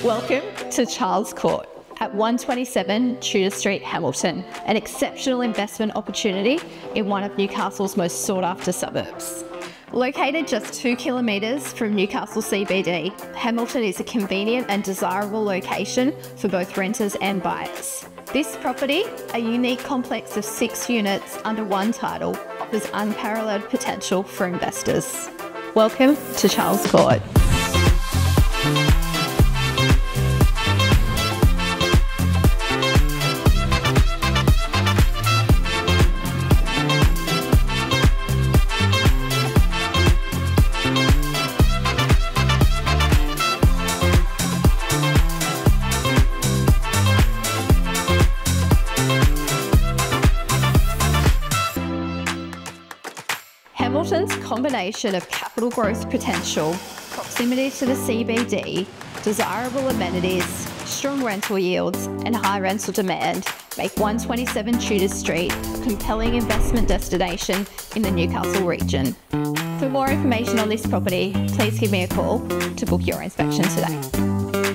Welcome to Charles Court at 127 Tudor Street, Hamilton, an exceptional investment opportunity in one of Newcastle's most sought-after suburbs. Located just 2 kilometres from Newcastle CBD, Hamilton is a convenient and desirable location for both renters and buyers. This property, a unique complex of 6 units under one title, offers unparalleled potential for investors. Welcome to Charles Court. Hamilton's combination of capital growth potential, proximity to the CBD, desirable amenities, strong rental yields and high rental demand make 127 Tudor Street a compelling investment destination in the Newcastle region. For more information on this property, please give me a call to book your inspection today.